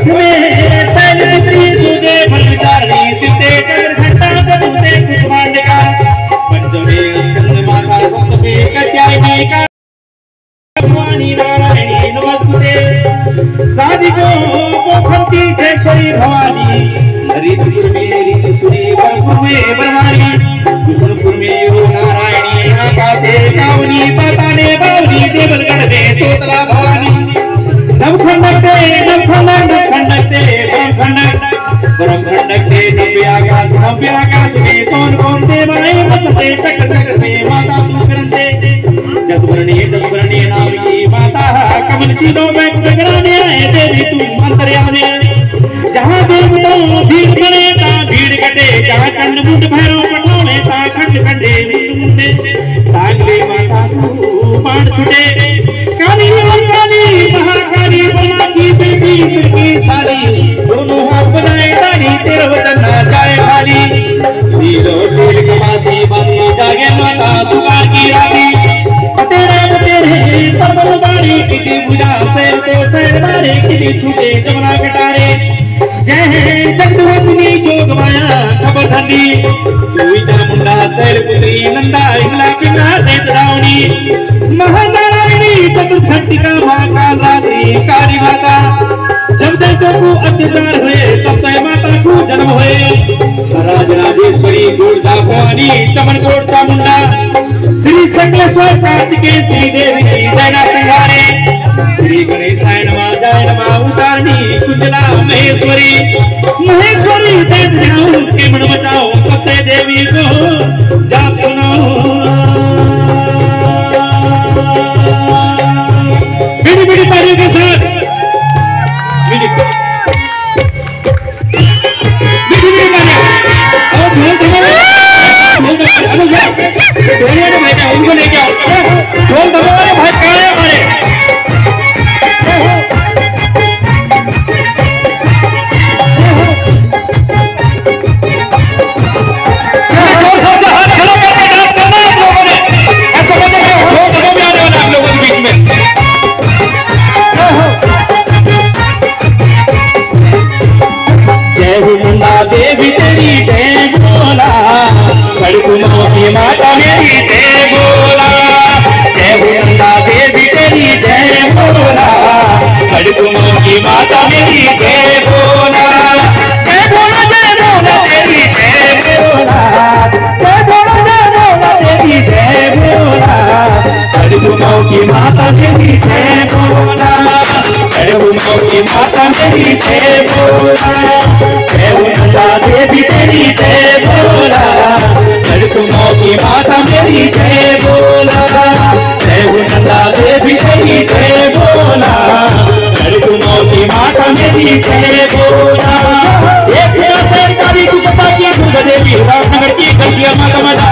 पथ में सैलपुत्री तुझे भरचारी तिते कर घंटा कबूते कुसुमांड का पंचमे स्कंद माता सप्तमे कात्यायनी का भवानी नारायणी नमस्ते साधिको पोखंती जयश्री भवानी हरिपुर में ऋतुसुरी वरपुर में ब्रह्मानी कृष्णपुर में यो नारायणी आकाशे कावनी पाताले बावनी देवलगढ़ में तोतला भवानी नवखंडकते नवखंडकते ब्रह्मखंडकते नव्य आकाश में कौन देवाएं बसते चक चक से माता करते जसवरणी नाम की माता कमल चीनों में गगराने आए देवी तुम अंतर्यामी जहाँ देवता भीड़ करे ता भीड़ कटे जहाँ चंड मुंड भैरव पठावे ता खंड खंडे मुंड मुंडे तांगले माता को बाण छुटे काली महाकाली बना की बेटी की साली दोनों हाथ बनाए ताली तेरा वचन ना जाए खाली दिलो दिल कमासी बांधी जागे माता सुगार की राती तेरे परबल बारी किती बुझा सैर तो सैर मारे किती छूटे जमना कटारे जय जगदवंदनी जोग माया खबर धनी तू चामुंडा सैर पुत्री नंदा इंगला पिंगा देत रावणी महानारायणी चतुर्घंटिका महाकाल रात्रि काली माता जब दैत्यों को अत्याचार हुए तब तय माता को जन्म हुए राज राजेश्वरी गोरजा भवानी चमन गोर चामुंडा श्री सकलेश्वर कार्तिकेय श्री देवी दैना संहारे श्री गणेशाय नमः जय नमः उतारणी कुंजला महेश्वरी दैत जाओ के मन बचाओ सत्य देवी को जाप सुनाओ बिड़ी बिड़ी तालियों के साथ उनको लेके आओ ढोल दबाओ भाई कहाँ है हमारे ऐसा ढोल दबाओ भी आने वाला आप लोगों के बीच में जय हो मुंडा देवी तेरी जय बोला कड़कुलों की माता मेरी जय बोला जय हो नंदा देवी तेरी जय बोला कड़कुलों की माता मेरी जय बोला जय बोला तेरी जय बोला जय बोला तेरी जय बोला कड़कुलों की माता मेरी जय बोला कड़कुलों की माता मेरी जय बोला जय हो नंदा देवी तेरी जय बोला कड़कुलों की माता मेरी जय बोला जय हो नंदा देवी तेरी जय बोला कड़कुलों की माता मेरी जय बोला एक सरकारी को पता किया दुर्गा देवी रामनगर की कलिया माता माता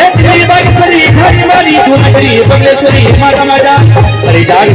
एक बागेश्वरी घाटी वाली धूनगरी बगलेश्वरी माता माता अरे जाग